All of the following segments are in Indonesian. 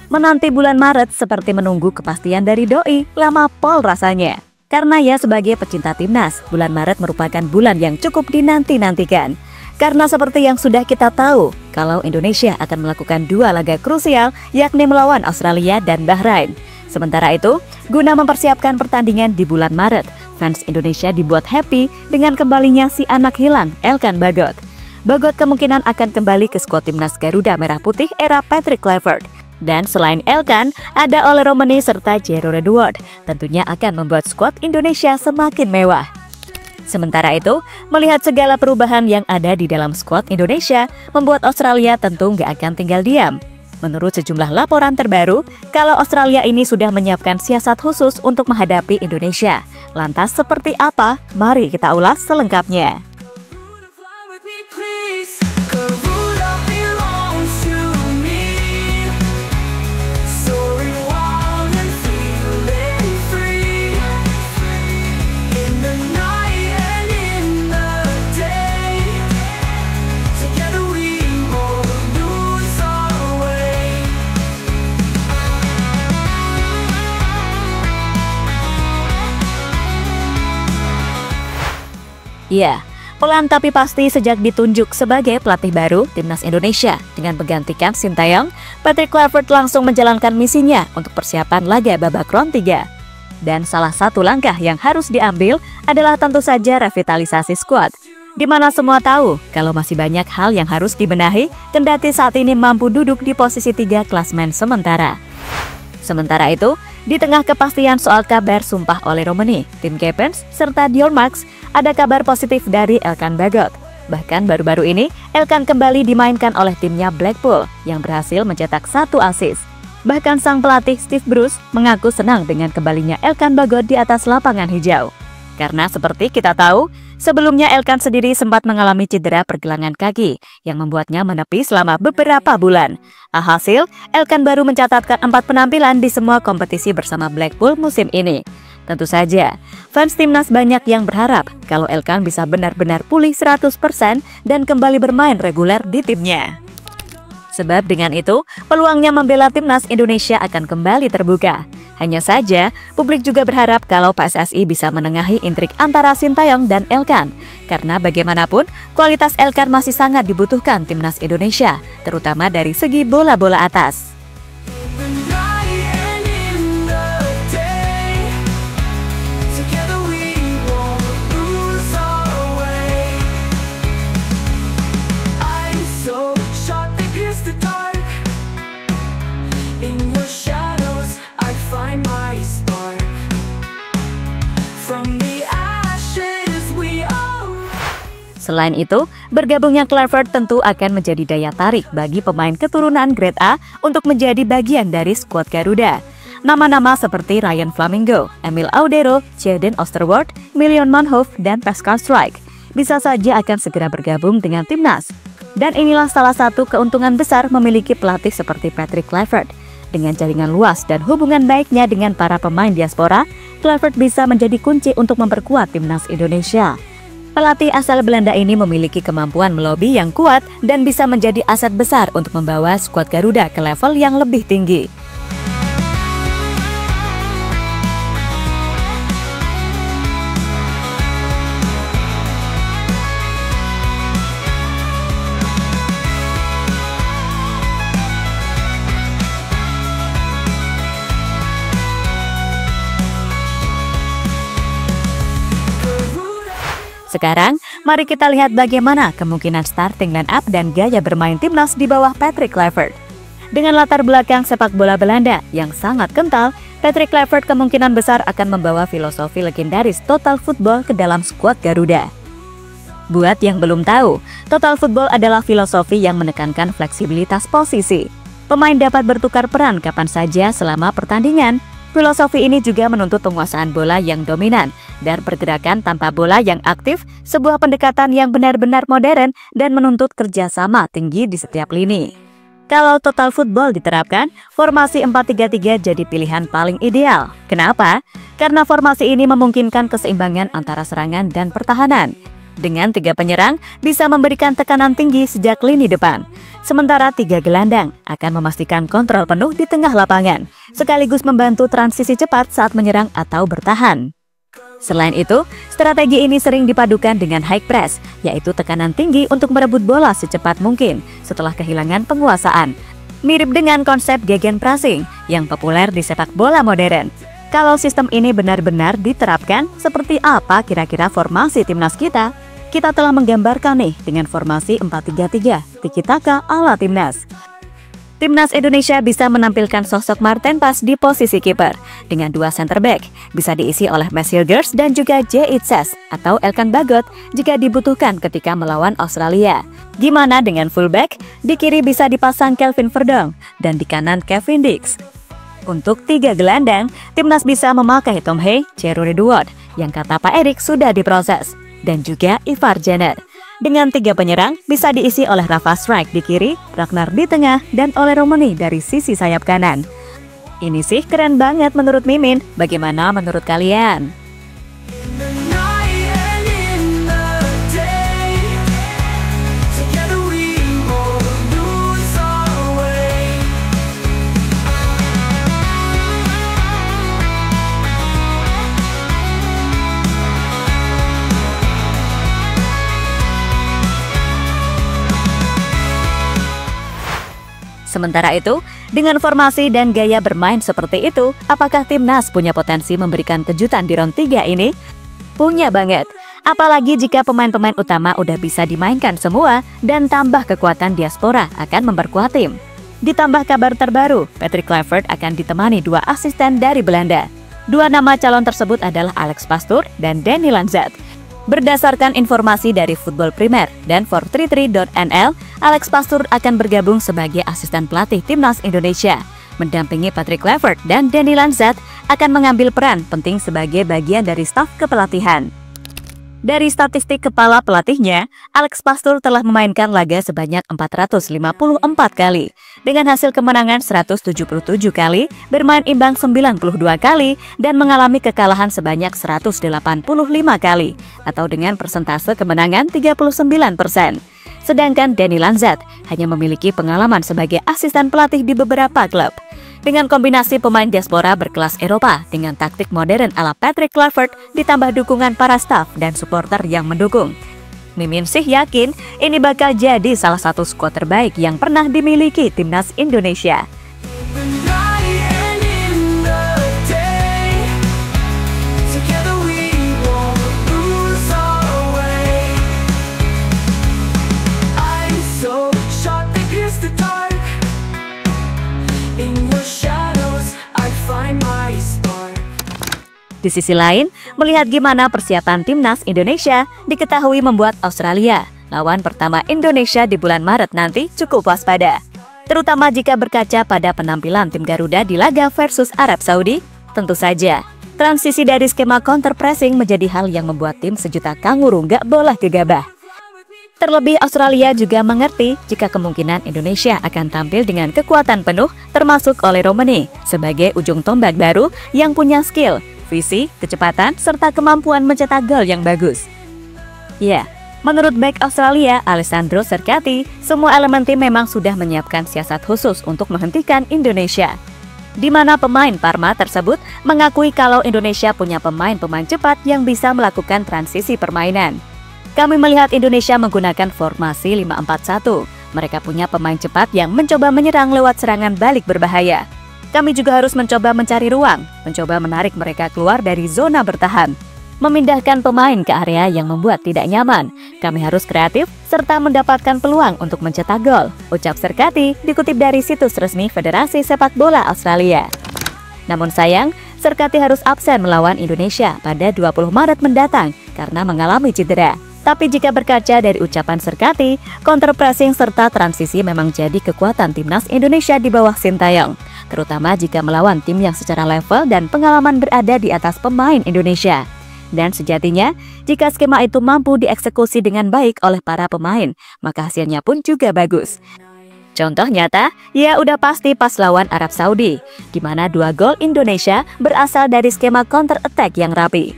Menanti bulan Maret seperti menunggu kepastian dari doi, lama pol rasanya. Karena ya sebagai pecinta timnas, bulan Maret merupakan bulan yang cukup dinanti-nantikan. Karena seperti yang sudah kita tahu, kalau Indonesia akan melakukan 2 laga krusial, yakni melawan Australia dan Bahrain. Sementara itu, guna mempersiapkan pertandingan di bulan Maret, fans Indonesia dibuat happy dengan kembalinya si anak hilang, Elkan Bagot. Bagot kemungkinan akan kembali ke skuad timnas Garuda Merah Putih era Patrick Kluivert. Dan selain Elkan, ada Ole Romani serta Jero Redwood, tentunya akan membuat skuad Indonesia semakin mewah. Sementara itu, melihat segala perubahan yang ada di dalam skuad Indonesia, membuat Australia tentu nggak akan tinggal diam. Menurut sejumlah laporan terbaru, kalau Australia ini sudah menyiapkan siasat khusus untuk menghadapi Indonesia. Lantas seperti apa? Mari kita ulas selengkapnya. Ya, pelan tapi pasti sejak ditunjuk sebagai pelatih baru Timnas Indonesia dengan menggantikan Sintayong, Patrick Kluivert langsung menjalankan misinya untuk persiapan laga babak round 3. Dan salah satu langkah yang harus diambil adalah tentu saja revitalisasi skuad. Di mana semua tahu kalau masih banyak hal yang harus dibenahi, kendati saat ini mampu duduk di posisi 3 klasemen sementara. Sementara itu, di tengah kepastian soal kabar sumpah Ole Romani, tim Capers, serta Dior Max, ada kabar positif dari Elkan Bagot. Bahkan baru-baru ini, Elkan kembali dimainkan oleh timnya Blackpool yang berhasil mencetak 1 assist. Bahkan sang pelatih Steve Bruce mengaku senang dengan kembalinya Elkan Bagot di atas lapangan hijau. Karena seperti kita tahu, sebelumnya Elkan sendiri sempat mengalami cedera pergelangan kaki yang membuatnya menepi selama beberapa bulan. Alhasil, Elkan baru mencatatkan 4 penampilan di semua kompetisi bersama Blackpool musim ini. Tentu saja, fans timnas banyak yang berharap kalau Elkan bisa benar-benar pulih 100% dan kembali bermain reguler di timnya. Sebab dengan itu, peluangnya membela timnas Indonesia akan kembali terbuka. Hanya saja, publik juga berharap kalau PSSI bisa menengahi intrik antara Sintayong dan Elkan. Karena bagaimanapun, kualitas Elkan masih sangat dibutuhkan timnas Indonesia, terutama dari segi bola-bola atas. Selain itu, bergabungnya Kluivert tentu akan menjadi daya tarik bagi pemain keturunan Grade A untuk menjadi bagian dari skuad Garuda. Nama-nama seperti Ryan Flamingo, Emil Audero, Jaden Osterwold, Million Manhoef, dan Pascal Struijk bisa saja akan segera bergabung dengan timnas. Dan inilah salah satu keuntungan besar memiliki pelatih seperti Patrick Kluivert. Dengan jaringan luas dan hubungan baiknya dengan para pemain diaspora, Kluivert bisa menjadi kunci untuk memperkuat timnas Indonesia. Pelatih asal Belanda ini memiliki kemampuan melobi yang kuat dan bisa menjadi aset besar untuk membawa skuad Garuda ke level yang lebih tinggi. Sekarang, mari kita lihat bagaimana kemungkinan starting line up dan gaya bermain timnas di bawah Patrick Kluivert. Dengan latar belakang sepak bola Belanda yang sangat kental, Patrick Kluivert kemungkinan besar akan membawa filosofi legendaris total football ke dalam skuad Garuda. Buat yang belum tahu, total football adalah filosofi yang menekankan fleksibilitas posisi. Pemain dapat bertukar peran kapan saja selama pertandingan. Filosofi ini juga menuntut penguasaan bola yang dominan dan pergerakan tanpa bola yang aktif, sebuah pendekatan yang benar-benar modern dan menuntut kerjasama tinggi di setiap lini. Kalau total football diterapkan, formasi 4-3-3 jadi pilihan paling ideal. Kenapa? Karena formasi ini memungkinkan keseimbangan antara serangan dan pertahanan. Dengan 3 penyerang bisa memberikan tekanan tinggi sejak lini depan. Sementara 3 gelandang akan memastikan kontrol penuh di tengah lapangan, sekaligus membantu transisi cepat saat menyerang atau bertahan. Selain itu, strategi ini sering dipadukan dengan high press, yaitu tekanan tinggi untuk merebut bola secepat mungkin setelah kehilangan penguasaan. Mirip dengan konsep gegenpressing yang populer di sepak bola modern. Kalau sistem ini benar-benar diterapkan, seperti apa kira-kira formasi timnas kita? Kita telah menggambarkan nih dengan formasi 4-3-3, tiki-taka ala timnas. Timnas Indonesia bisa menampilkan sosok Marten Pas di posisi kiper dengan 2 center back, bisa diisi oleh Max Hilgers dan juga J. Itzes atau Elkan Bagot jika dibutuhkan ketika melawan Australia. Gimana dengan fullback? Di kiri bisa dipasang Kelvin Verdong dan di kanan Kevin Dix. Untuk 3 gelandang, timnas bisa memakai Tom Hay, Cheru Redwood yang kata Pak Erik sudah diproses, dan juga Ivar Jenner. Dengan 3 penyerang bisa diisi oleh Rafa Strijk di kiri, Ragnar di tengah, dan oleh Romani dari sisi sayap kanan. Ini sih keren banget menurut Mimin. Bagaimana menurut kalian? Sementara itu, dengan formasi dan gaya bermain seperti itu, apakah timnas punya potensi memberikan kejutan di round 3 ini? Punya banget. Apalagi jika pemain-pemain utama udah bisa dimainkan semua dan tambah kekuatan diaspora akan memperkuat tim. Ditambah kabar terbaru, Patrick Kluivert akan ditemani 2 asisten dari Belanda. 2 nama calon tersebut adalah Alex Pastoor dan Danny Lanzat. Berdasarkan informasi dari Football Primer dan 433.nl, Alex Pastoor akan bergabung sebagai asisten pelatih timnas Indonesia. Mendampingi Patrick Kluivert dan Danny Lanzat akan mengambil peran penting sebagai bagian dari staf kepelatihan. Dari statistik kepala pelatihnya, Alex Pastoor telah memainkan laga sebanyak 454 kali, dengan hasil kemenangan 177 kali, bermain imbang 92 kali, dan mengalami kekalahan sebanyak 185 kali, atau dengan persentase kemenangan 39%. Sedangkan Danny Lanzat hanya memiliki pengalaman sebagai asisten pelatih di beberapa klub. Dengan kombinasi pemain diaspora berkelas Eropa dengan taktik modern ala Patrick Kluivert ditambah dukungan para staf dan supporter yang mendukung, Mimin sih yakin ini bakal jadi salah satu skuad terbaik yang pernah dimiliki timnas Indonesia. Di sisi lain, melihat gimana persiapan timnas Indonesia, diketahui membuat Australia, lawan pertama Indonesia di bulan Maret nanti, cukup waspada. Terutama jika berkaca pada penampilan tim Garuda di laga versus Arab Saudi. Tentu saja, transisi dari skema counter pressing menjadi hal yang membuat tim sejuta kanguru nggak boleh gegabah. Terlebih Australia juga mengerti jika kemungkinan Indonesia akan tampil dengan kekuatan penuh, termasuk oleh Romani sebagai ujung tombak baru yang punya skill, visi, kecepatan, serta kemampuan mencetak gol yang bagus. Ya, menurut bek Australia, Alessandro Cercati, semua elemen tim memang sudah menyiapkan siasat khusus untuk menghentikan Indonesia. Di mana pemain Parma tersebut mengakui kalau Indonesia punya pemain-pemain cepat yang bisa melakukan transisi permainan. Kami melihat Indonesia menggunakan formasi 5-4-1. Mereka punya pemain cepat yang mencoba menyerang lewat serangan balik berbahaya. Kami juga harus mencoba mencari ruang, mencoba menarik mereka keluar dari zona bertahan, memindahkan pemain ke area yang membuat tidak nyaman. Kami harus kreatif serta mendapatkan peluang untuk mencetak gol, ucap Cercati dikutip dari situs resmi Federasi Sepak Bola Australia. Namun sayang, Cercati harus absen melawan Indonesia pada 20 Maret mendatang karena mengalami cedera. Tapi jika berkaca dari ucapan Cercati, counter pressing serta transisi memang jadi kekuatan timnas Indonesia di bawah Sintayong, terutama jika melawan tim yang secara level dan pengalaman berada di atas pemain Indonesia. Dan sejatinya, jika skema itu mampu dieksekusi dengan baik oleh para pemain, maka hasilnya pun juga bagus. Contoh nyata, ya udah pasti pas lawan Arab Saudi, di mana 2 gol Indonesia berasal dari skema counter attack yang rapi.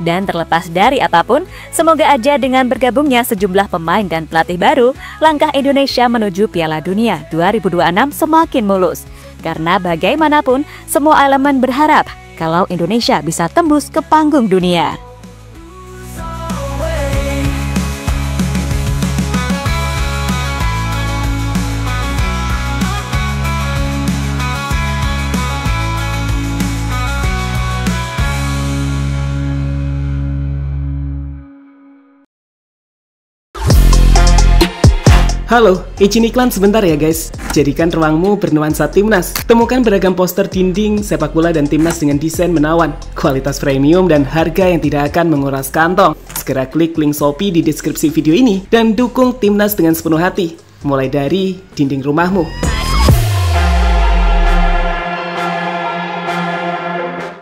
Dan terlepas dari apapun, semoga aja dengan bergabungnya sejumlah pemain dan pelatih baru, langkah Indonesia menuju Piala Dunia 2026 semakin mulus. Karena bagaimanapun, semua elemen berharap kalau Indonesia bisa tembus ke panggung dunia. Halo, izin iklan sebentar ya guys. Jadikan ruangmu bernuansa timnas. Temukan beragam poster dinding, sepak bola dan timnas dengan desain menawan, kualitas premium dan harga yang tidak akan menguras kantong. Segera klik link Shopee di deskripsi video ini dan dukung timnas dengan sepenuh hati. Mulai dari dinding rumahmu.